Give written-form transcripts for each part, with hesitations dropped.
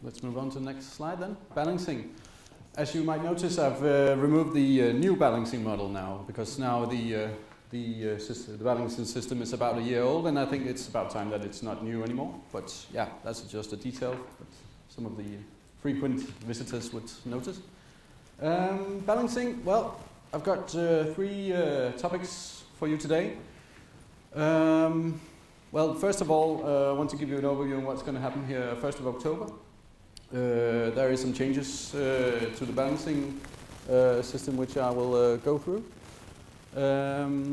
let's move on to the next slide then. Balancing. As you might notice, I've removed the new balancing model now, because now the balancing system is about a year old, and I think it's about time that it's not new anymore. But yeah, that's just a detail that some of the frequent visitors would notice. Balancing, well, I've got 3 topics for you today. Well, first of all, I want to give you an overview on what's going to happen here 1st of October. There is some changes to the balancing system which I will go through.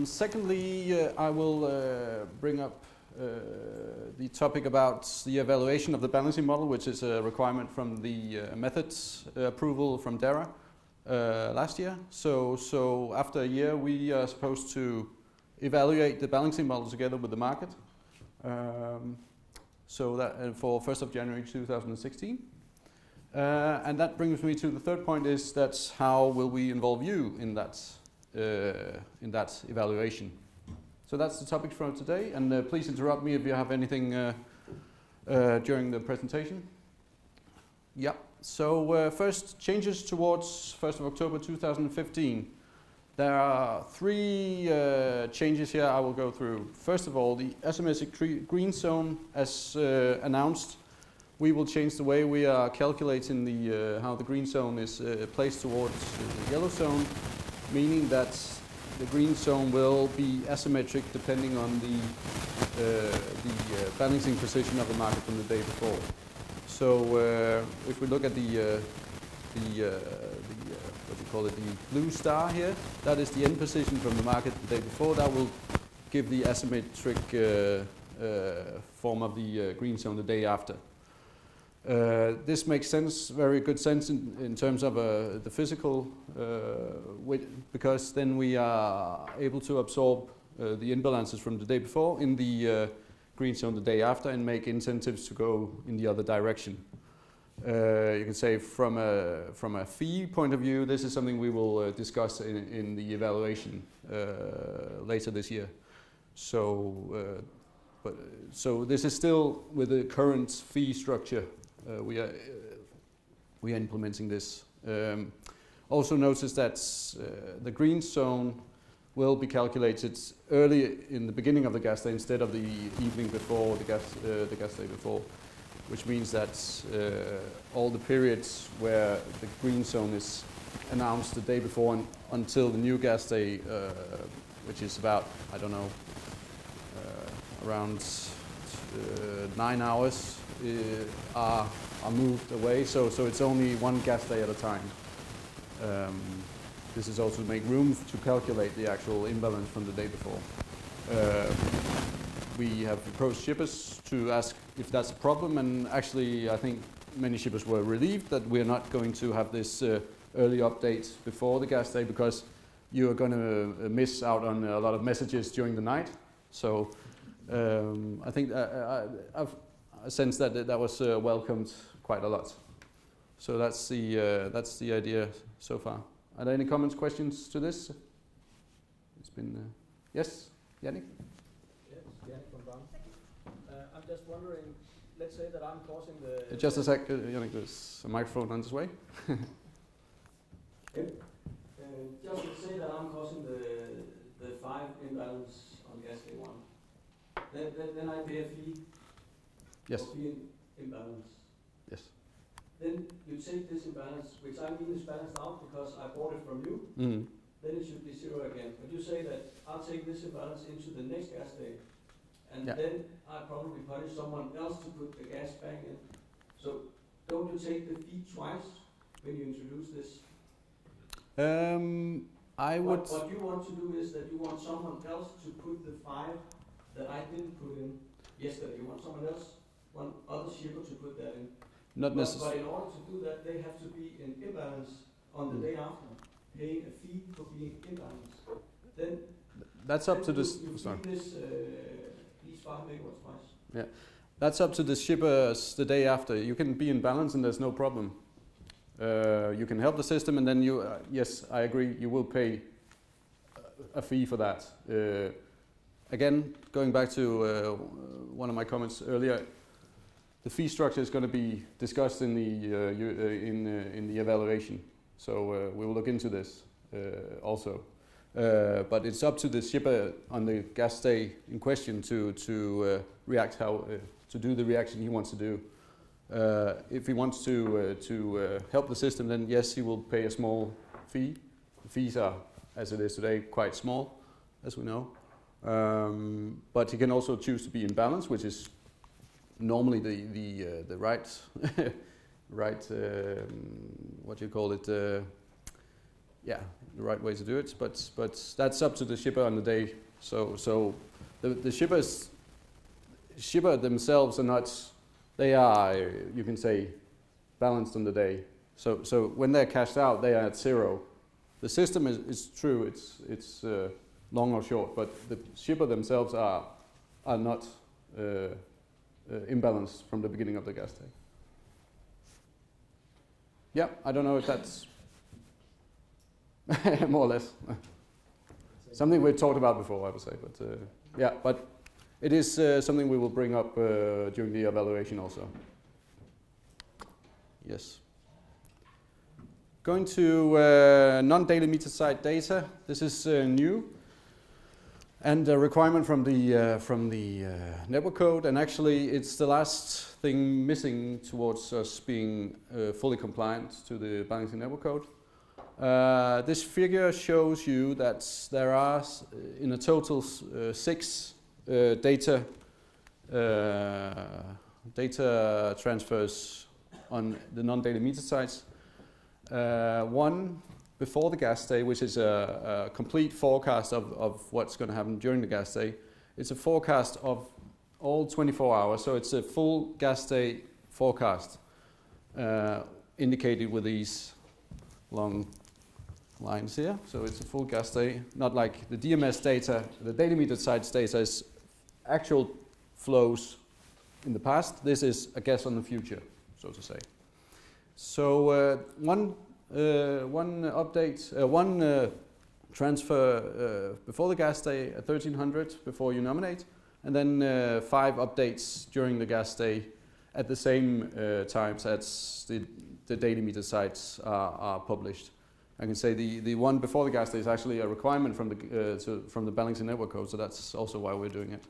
Secondly, I will bring up the topic about the evaluation of the balancing model, which is a requirement from the methods approval from DERA last year. So after a year we are supposed to evaluate the balancing model together with the market. So that for 1st of January 2016. And that brings me to the third point, is that how will we involve you in that evaluation. So that's the topic for today, and please interrupt me if you have anything during the presentation. Yeah, so first, changes towards 1st of October 2015. There are 3 changes here I will go through. First of all, the asymmetric green zone, as announced, we will change the way we are calculating the how the green zone is placed towards the yellow zone, meaning that the green zone will be asymmetric depending on the balancing position of the market from the day before. So if we look at the what do you call it, the blue star here, that is the end position from the market the day before. That will give the asymmetric form of the green zone the day after. This makes sense, very good sense in terms of the physical, because then we are able to absorb the imbalances from the day before in the green zone the day after and make incentives to go in the other direction. You can say from a fee point of view, this is something we will discuss in the evaluation later this year. So, so this is still with the current fee structure. We are implementing this. Also notice that the green zone will be calculated early in the beginning of the gas day instead of the evening before the gas day before, which means that all the periods where the green zone is announced the day before and until the new gas day, which is about, I don't know, around 9 hours, are moved away. So it's only one gas day at a time. This is also to make room to calculate the actual imbalance from the day before. We have approached shippers to ask if that's a problem, and actually I think many shippers were relieved that we're not going to have this early update before the gas day, because you are going to miss out on a lot of messages during the night. So I think I've sensed that that was welcomed quite a lot. So that's the idea so far. Are there any comments, questions to this? It's been yes, Yannick. Yes, Yannick from Brown. I'm just wondering. Let's say that I'm causing the. Just a sec, Yannick. There's a microphone on its way. Okay. Just say that I'm causing the 5 imbalance on gas day 1. Then I pay a fee. Yes. For fee imbalance. Yes. Then you take this imbalance, which I mean is balanced out because I bought it from you. Mm-hmm. Then it should be 0 again. But you say that I'll take this imbalance into the next gas day, and then I probably punish someone else to put the gas back in. So don't you take the fee twice when you introduce this? I would. What you want to do is that you want someone else to put the 5 that I didn't put in yesterday. You want someone else, one other shipper to put that in. Not necessarily. But in order to do that, they have to be in imbalance on the day after, paying a fee for being imbalanced. Then that's up to this. Sorry. These 5 megawatts twice. Yeah, that's up to the shippers the day after. You can be in balance and there's no problem. You can help the system, and then you, yes, I agree, you will pay a fee for that. Again, going back to one of my comments earlier, the fee structure is going to be discussed in the evaluation. So we will look into this also. But it's up to the shipper on the gas day in question to react to do the reaction he wants to do. If he wants to help the system, then yes, he will pay a small fee. The fees are, as it is today, quite small, as we know. But he can also choose to be in balance, which is normally the right what you call it, yeah, the right way to do it. But that's up to the shipper on the day. So the shipper themselves are not. They are, you can say, balanced on the day. So when they're cashed out, they are at zero. The system is true. It's long or short, but the shipper themselves are not imbalanced from the beginning of the gas day. Yeah, I don't know if that's more or less something we've talked about before, I would say. But yeah, but it is something we will bring up during the evaluation also. Yes. Going to non-daily meter site data. This is new and a requirement from the network code. And actually, it's the last thing missing towards us being fully compliant to the balancing network code. This figure shows you that there are in a total 6 data transfers on the non-daily meter sites. One before the gas day, which is a complete forecast of what's going to happen during the gas day. It's a forecast of all 24 hours, so it's a full gas day forecast indicated with these long lines here. So it's a full gas day, not like the DMS data. The daily meter sites data is actual flows in the past. This is a guess on the future, so to say. So one transfer before the gas day at 1300 before you nominate, and then 5 updates during the gas day at the same times as the daily meter sites are published. I can say the one before the gas day is actually a requirement from the balancing network code, so that's also why we're doing it.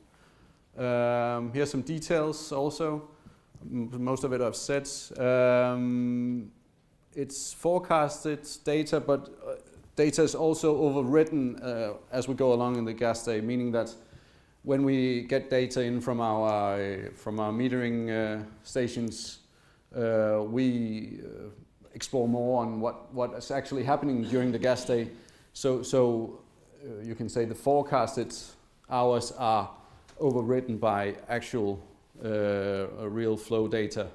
Here's some details also. Most of it I've said. It's forecasted data, but data is also overwritten as we go along in the gas day, meaning that when we get data in from our metering stations, we explore more on what is actually happening during the gas day. So you can say the forecasted hours are overwritten by actual real flow data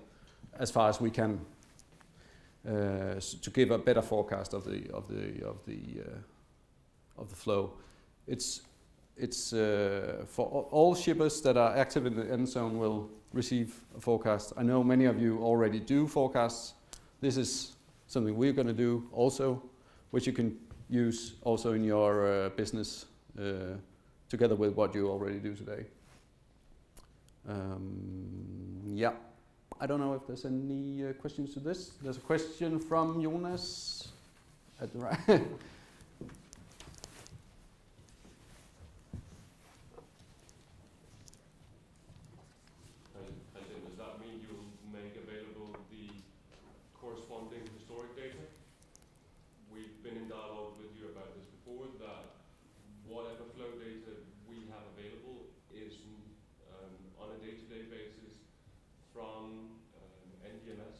as far as we can to give a better forecast of the flow. It's for all shippers that are active in the end zone will receive a forecast. I know many of you already do forecasts. This is something we're going to do also, which you can use also in your business together with what you already do today. Yeah, I don't know if there's any questions to this. There's a question from Jonas at the right. Does that mean you'll make available the corresponding historic data? We've been in dialogue with you about this before, that whatever flow data we have available is on a day-to-day basis from NDMS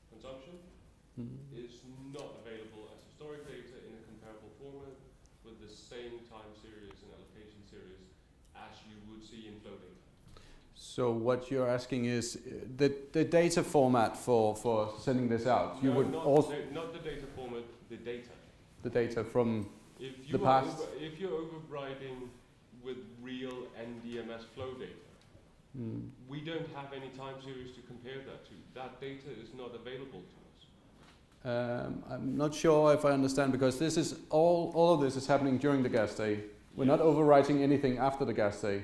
consumption is not available as historic data in a comparable format with the same time series and allocation series as you would see in flow data. So what you're asking is the data format for sending this out. You would also not the data format, the data. The data from the past. If you're overriding with real NDMS flow data, we don't have any time series to compare that to. That data is not available to us. I'm not sure if I understand, because this is all of this is happening during the gas day. We're not overwriting anything after the gas day.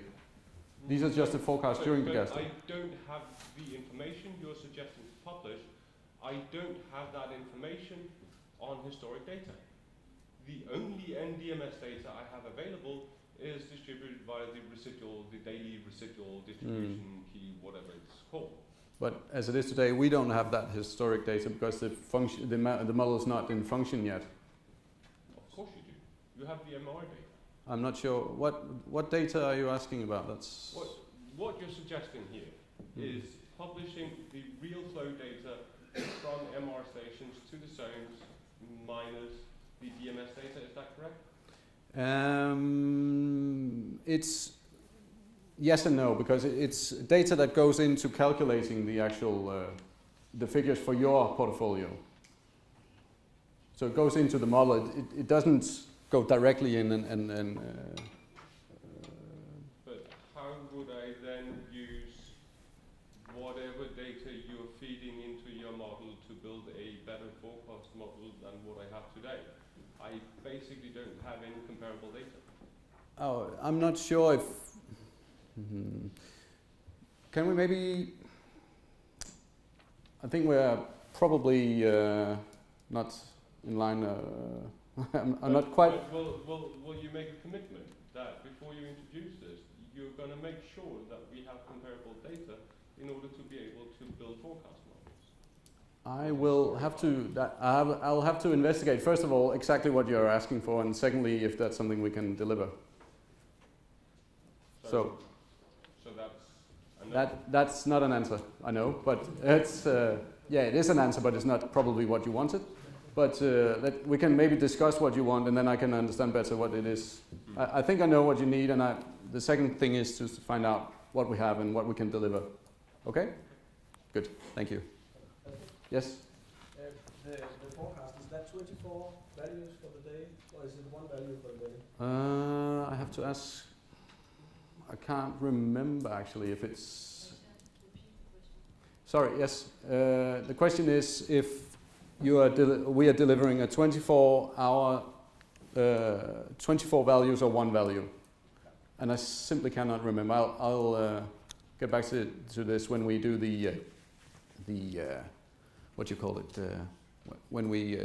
These are just the forecasts during the gas day. I don't have the information you're suggesting to publish. I don't have that information on historic data. The only NDMS data I have available is distributed via the daily residual distribution key, whatever it's called. But as it is today, we don't have that historic data because the model is not in function yet. Of course you do. You have the MR data. I'm not sure. What data are you asking about? That's what you're suggesting here is publishing the real flow data from MR stations to the zones minus the DMS data. Is that correct? It's yes and no, because it's data that goes into calculating the actual the figures for your portfolio. So it goes into the model. It doesn't go directly in and but how would I then use whatever data you're feeding into your model to build a better forecast model than what I have today? I basically don't have any comparable data. Oh, I'm not sure if... Can we maybe... I think we're probably not in line... I'm not quite... Will you make a commitment that before you introduce this, you're going to make sure that we have comparable data in order to be able to build forecast models? I will have to... I'll have to investigate, first of all, exactly what you're asking for, and secondly, if that's something we can deliver. So that's not an answer, I know, but it's yeah, it is an answer, but it's not probably what you wanted. But we can maybe discuss what you want, and then I can understand better what it is. I think I know what you need, and the second thing is to find out what we have and what we can deliver. Okay? Good. Thank you. Yes. The forecast, is that 24 values for the day, or is it one value per day? I have to ask. I can't remember actually if it's... Sorry, yes. The question is if we are delivering a 24-hour, 24 values or one value. And I simply cannot remember. I'll get back to this when we do the what you call it, when we...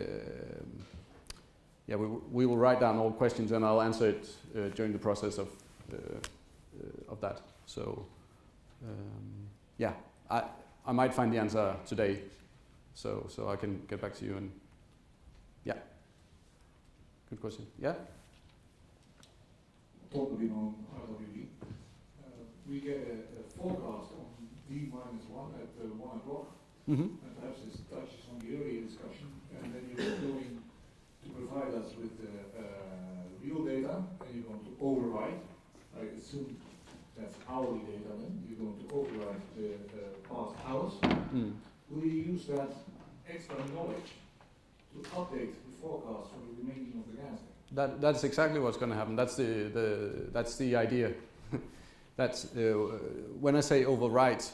yeah, we will write down all questions and I'll answer it during the process of that. So yeah, I might find the answer today, so I can get back to you. And yeah, good question. Yeah. Totally on RWD. We get a forecast on D-1 at 1 o'clock, and perhaps this touches on the earlier discussion, and then you're going to provide us with real data, and you're going to override. I assume that's hourly data then. You're going to override the past hours. Will you use that extra knowledge to update the forecast for the remaining of the gas day? That's exactly what's going to happen. That's the idea. That's when I say overwrite,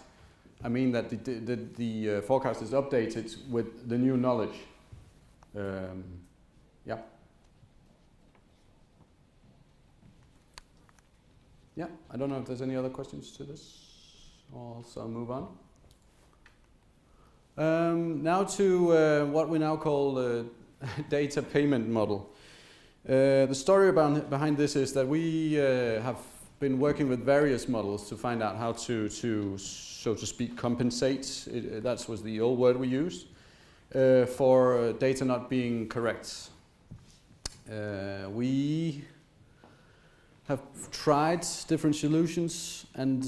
I mean that the forecast is updated with the new knowledge. Yeah. Yeah, I don't know if there's any other questions to this, or so I'll move on. Now to what we now call the data payment model. The story behind this is that we have been working with various models to find out how to so to speak, compensate. That was the old word we used for data not being correct. We have tried different solutions, and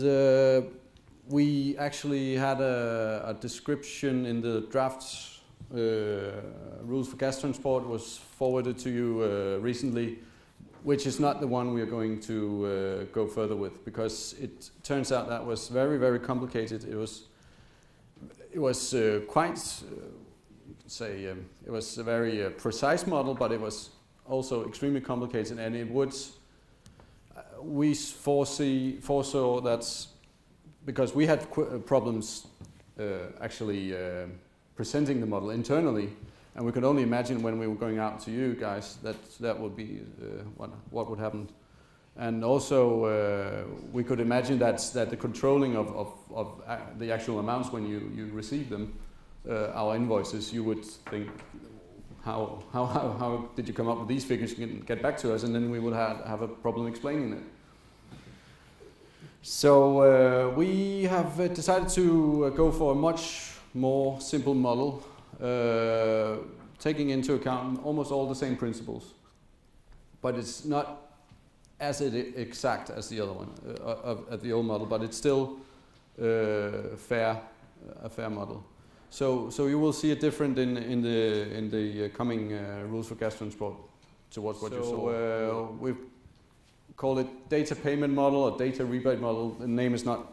we actually had a description in the draft rules for gas transport was forwarded to you recently, which is not the one we are going to go further with, because it turns out that was very, very complicated. It was quite, you could say, it was a very precise model, but it was also extremely complicated, and it would. We foresaw that because we had problems actually presenting the model internally, and we could only imagine when we were going out to you guys that would be what would happen. And also, we could imagine that the controlling of the actual amounts when you receive them, our invoices, you would think, how did you come up with these figures? You can get back to us, and then we would have a problem explaining it. So we have decided to go for a much more simple model, taking into account almost all the same principles, but it's not as exact as the other one, of the old model, but it's still a fair model. So you will see it different in the coming rules for gas transport towards what you saw. So we've called it data payment model or data rebate model. The name is not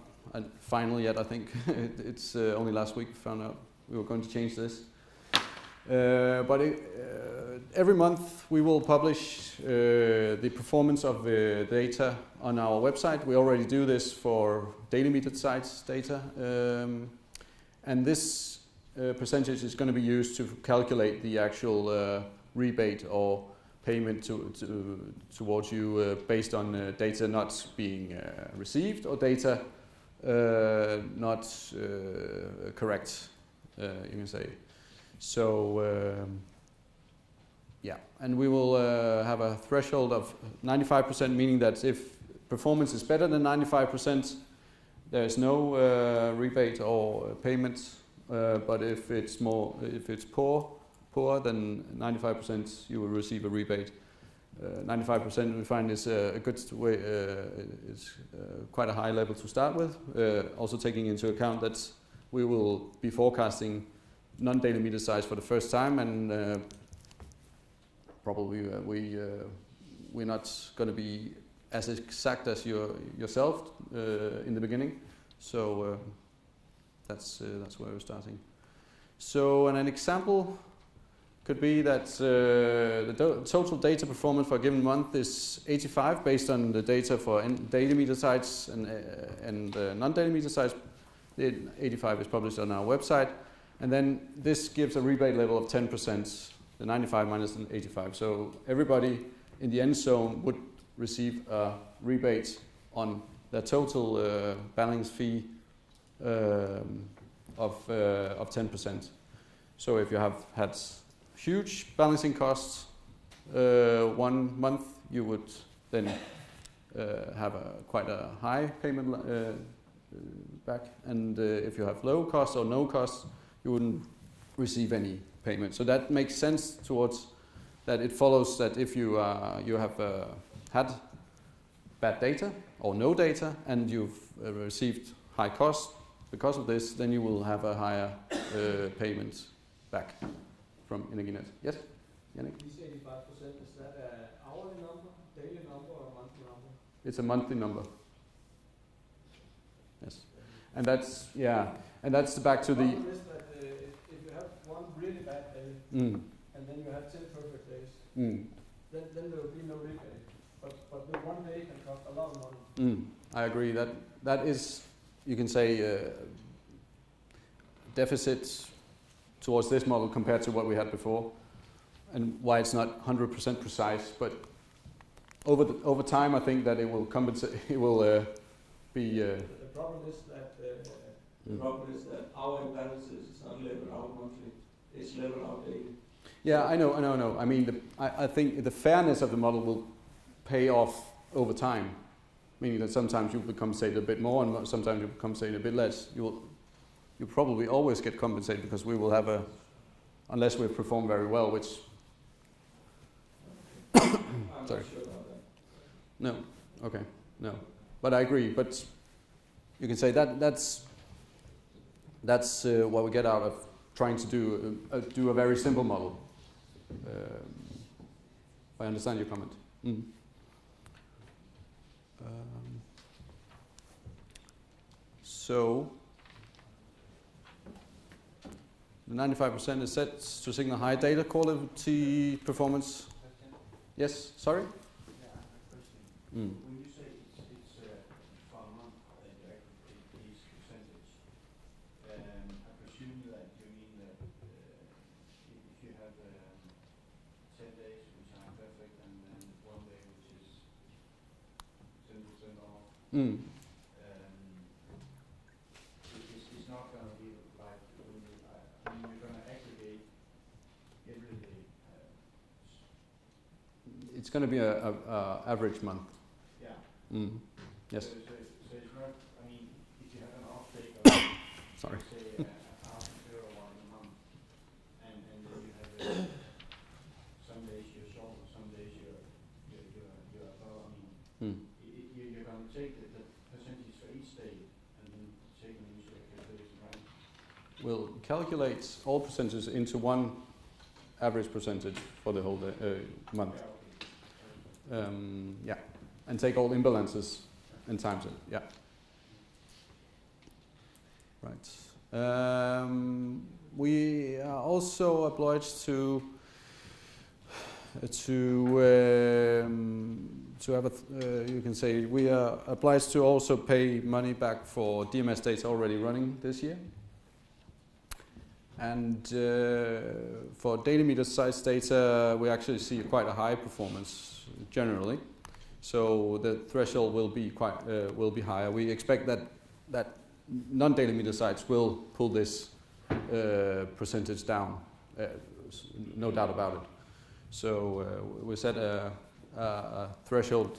final yet, I think. It's only last week we found out we were going to change this. But every month we will publish the performance of the data on our website. We already do this for daily metered sites data. And this percentage is going to be used to calculate the actual rebate or payment towards you based on data not being received or data not correct, you can say. So yeah, and we will have a threshold of 95%, meaning that if performance is better than 95%, there is no rebate or payment. But if it's poor than 95%, you will receive a rebate. 95% we find is a good way. It's quite a high level to start with. Also taking into account that we will be forecasting non-daily meter size for the first time, and probably we're not going to be as exact as yourself in the beginning. So that's where we're starting. So an example could be that the total data performance for a given month is 85 based on the data for daily meter sites and non-daily meter sites. The 85 is published on our website. And then this gives a rebate level of 10%, the 95 minus the 85. So everybody in the end zone would receive a rebate on their total balance fee of 10%. So if you have had huge balancing costs 1 month, you would then have quite a high payment back. And if you have low costs or no costs, you wouldn't receive any payment. So that makes sense towards that. It follows that if you have had bad data or no data and you've received high costs because of this, then you will have a higher payment back from Energinet. Yes, Yannick? These 85%, is that an hourly number, daily number, or a monthly number? It's a monthly number. Yes, and that's back to the. The problem is that if you have one really bad day and then you have 10 perfect days, then there will be no rebate. But the one day can cost a lot of money. I agree. That is, you can say, deficit towards this model compared to what we had before, and why it's not 100% precise. But over time, I think that it will compensate. It will be. The problem is that our imbalances is not leveled out monthly; it's leveled out daily. Yeah, I know. I mean, I think the fairness of the model will pay off over time, meaning that sometimes you will be compensated a bit more, and sometimes you will be compensated a bit less. You probably always get compensated because we will have unless we perform very well, which. I'm Sorry. not sure about that. No. Okay. No. But I agree. But you can say that's what we get out of trying to do a very simple model. I understand your comment. So the 95% is set to signal high data quality performance. Yes, sorry? Yeah, I have a question. When you say it's for a month that you actually take these percentage, I presume that you mean that if you have 10 days which are perfect and then 1 day which is It's not going to be like when you, I mean, you're going to aggregate every day. It's going to be a average month. Yeah. Yes. So it's not, I mean, if you have an off-take of, Sorry. say, €1,000 a month, and then you have some days you're short, some days you're above, I mean, you're going to take the percentage for each day and then take them into your calculation, right? We'll calculate all percentages into one average percentage for the whole month. Yeah, okay. Yeah, and take all imbalances and times it. Yeah. Right. We are also obliged to have a, you can say, we are obliged to also pay money back for DMS data already running this year. And for daily meter size data, we actually see quite a high performance generally. So the threshold will be higher. We expect that non-daily meter sites will pull this percentage down, no doubt about it. So we set a threshold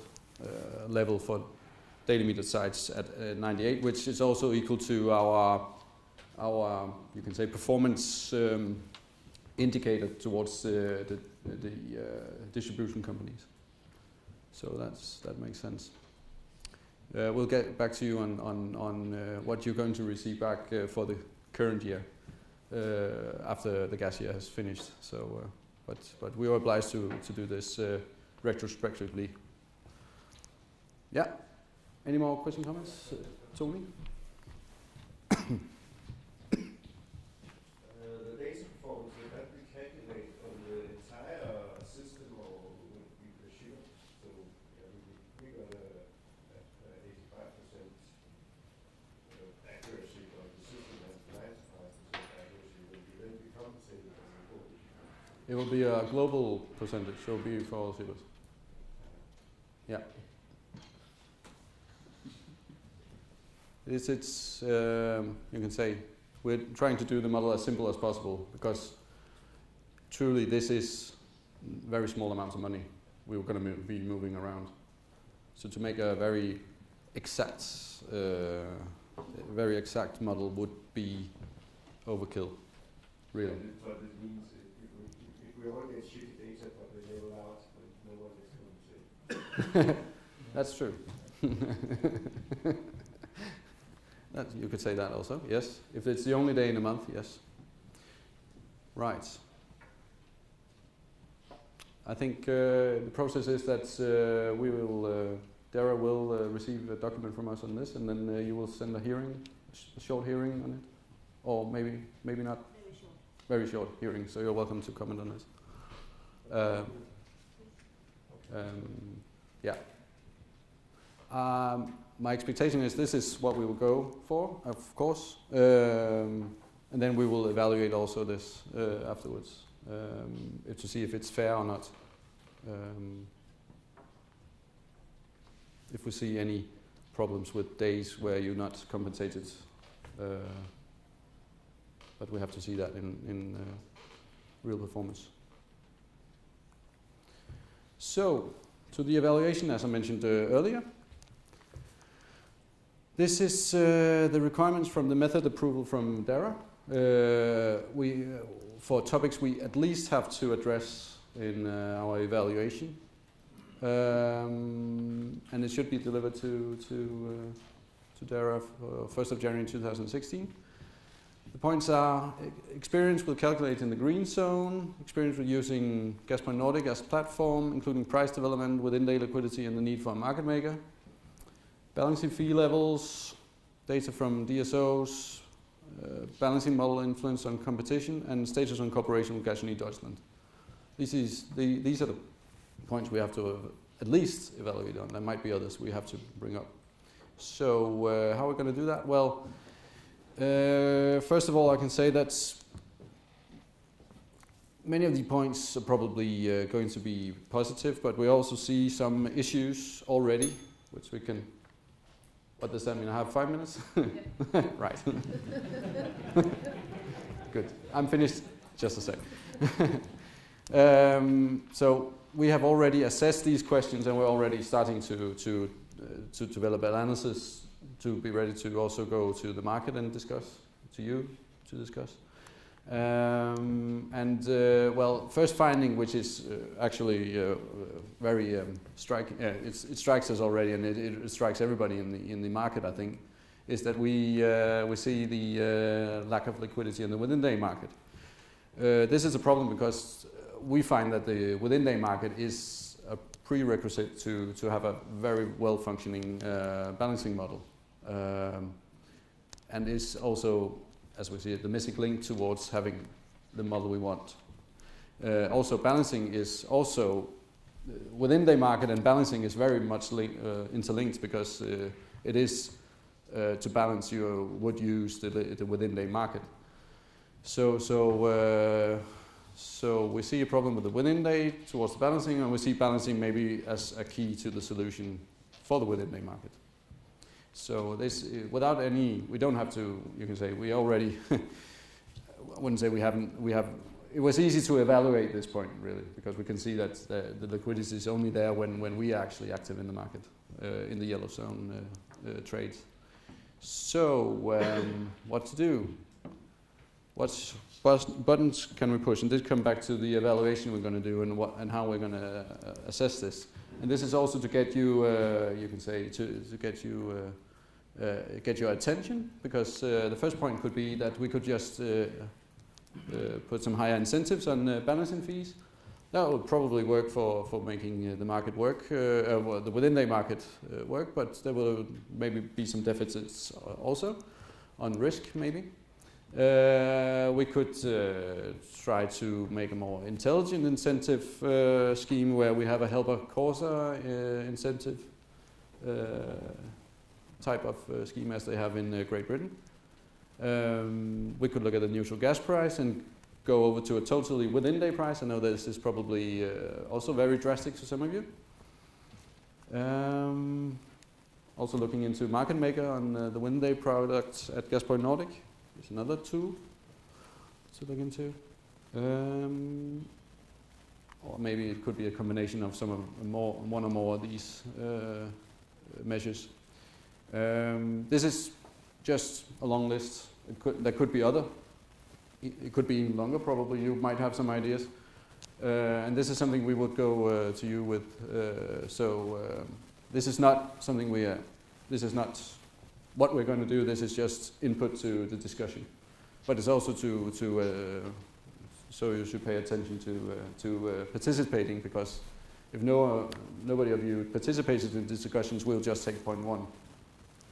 level for daily meter sites at 98, which is also equal to our you can say performance indicator towards the distribution companies. So that makes sense. We'll get back to you on what you're going to receive back for the current year after the gas year has finished. So, but we are obliged to do this retrospectively. Yeah. Any more questions, comments, Tony? The data performance, will that be calculated on the entire system or will it be per shield? So we got a 85% accuracy on the system and 95% accuracy. Will you then be compensated as a whole? It will be a global percentage, so it'll be for all sealers. Yeah. It's you can say, we're trying to do the model as simple as possible because truly this is very small amounts of money we were going to be moving around. So to make a very exact model would be overkill, really. But it means if we all get shitty data but we level out, no one is going to say. That's true. You could say that also, yes. If it's the only day in a month, yes. Right. I think the process is that Dara will receive a document from us on this, and then you will send a hearing, a short hearing on it, or maybe not. Very short. Very short hearing. So you're welcome to comment on this. Yeah. My expectation is this is what we will go for, of course, and then we will evaluate also this afterwards to see if it's fair or not. If we see any problems with days where you're not compensated, but we have to see that in real performance. So, to the evaluation, as I mentioned earlier. This is the requirements from the method approval from DARA. For topics we at least have to address in our evaluation, and it should be delivered to DARA for 1st of January 2016. The points are experience with calculating the green zone, experience with using Gas.Point Nordic as a platform, including price development with in-day liquidity and the need for a market maker. Balancing fee levels, data from DSOs, balancing model influence on competition, and status on cooperation with Gas Deutschland. These are the points we have to at least evaluate on. There might be others we have to bring up. So how are we going to do that? Well, first of all, I can say that many of the points are probably going to be positive, but we also see some issues already, which we can What does that mean? I have 5 minutes? Right. Good. I'm finished. Just a sec. So we have already assessed these questions, and we're already starting to develop analysis to be ready to also go to the market and discuss, to discuss. Well, first finding, which is actually very striking, it strikes us already, and it strikes everybody in the market, I think, is that we see the lack of liquidity in the within-day market. This is a problem because we find that the within-day market is a prerequisite to have a very well-functioning balancing model, and is also, as we see it, the missing link towards having the model we want. Also, balancing is also within-day market, and balancing is very much interlinked, because it is to balance you would use the within-day market. So we see a problem with the within-day towards the balancing, and we see balancing maybe as a key to the solution for the within-day market. So this, without any, we don't have to, you can say, we already, I wouldn't say we have, it was easy to evaluate this point, really, because we can see that the liquidity is only there when we are actually active in the market, in the yellow zone trades. So what to do? What buttons can we push? And this comes back to the evaluation we're going to do, and how we're going to assess this. And this is also to get you, you can say, to get you get your attention, because the first point could be that we could just put some higher incentives on balancing fees. That would probably work for making the market work, well, the within-day market work, but there will maybe be some deficits also on risk, maybe. We could try to make a more intelligent incentive scheme, where we have a helper causa incentive type of scheme, as they have in Great Britain. We could look at the neutral gas price and go over to a totally within-day price. I know this is probably also very drastic to some of you. Also looking into market maker on the within-day products at Gazprom Nordic. There's another tool to look into. Or maybe it could be a combination of one or more of these measures. This is just a long list. There could be other. It could be even longer, probably. You might have some ideas. And this is something we would go to you with. This is not something this is not what we're going to do. This is just input to the discussion. But it's also so you should pay attention to participating, because if nobody of you participates in the discussions, we'll just take point one.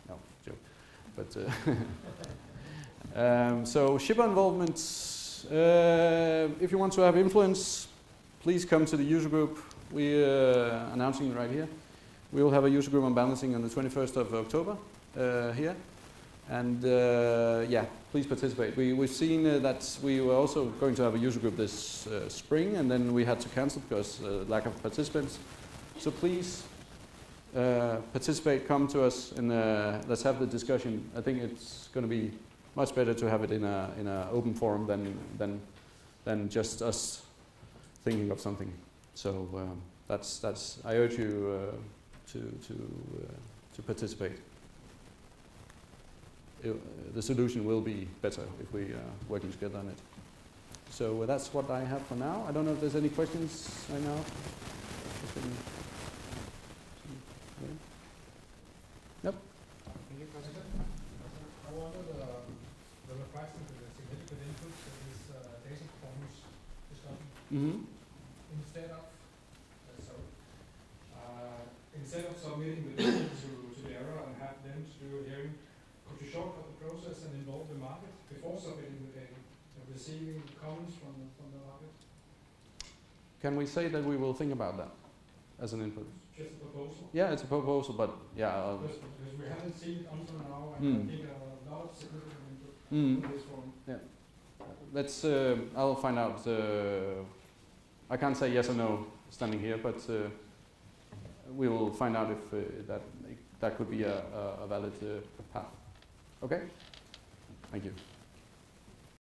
No, joke. But so shipper involvement. If you want to have influence, please come to the user group. We are announcing it right here. We will have a user group on balancing on the 21st of October here. And yeah, please participate. We've seen that we were also going to have a user group this spring, and then we had to cancel because lack of participants. So please participate, come to us, and let's have the discussion. I think it's going to be much better to have it in a open forum than just us thinking of something. So that's I urge you to participate. The solution will be better if we are working together on it. So that's what I have for now. I don't know if there's any questions right now. Yep. Thank you, President. I wonder the request into the significant inputs in this data performance discussion. Mm-hmm. Instead of submitting the data to the error and have them to do a hearing, could you shortcut the process and involve the market before submitting the data and receiving comments from the market? Can we say that we will think about that as an input? Just a proposal? Yeah, it's a proposal, but yeah. Because we haven't seen it until now, and I think a lot of significant input in this forum. Yeah. Let's. I'll find out. I can't say yes or no standing here, but we will find out if that that could be a valid path. Okay? Thank you.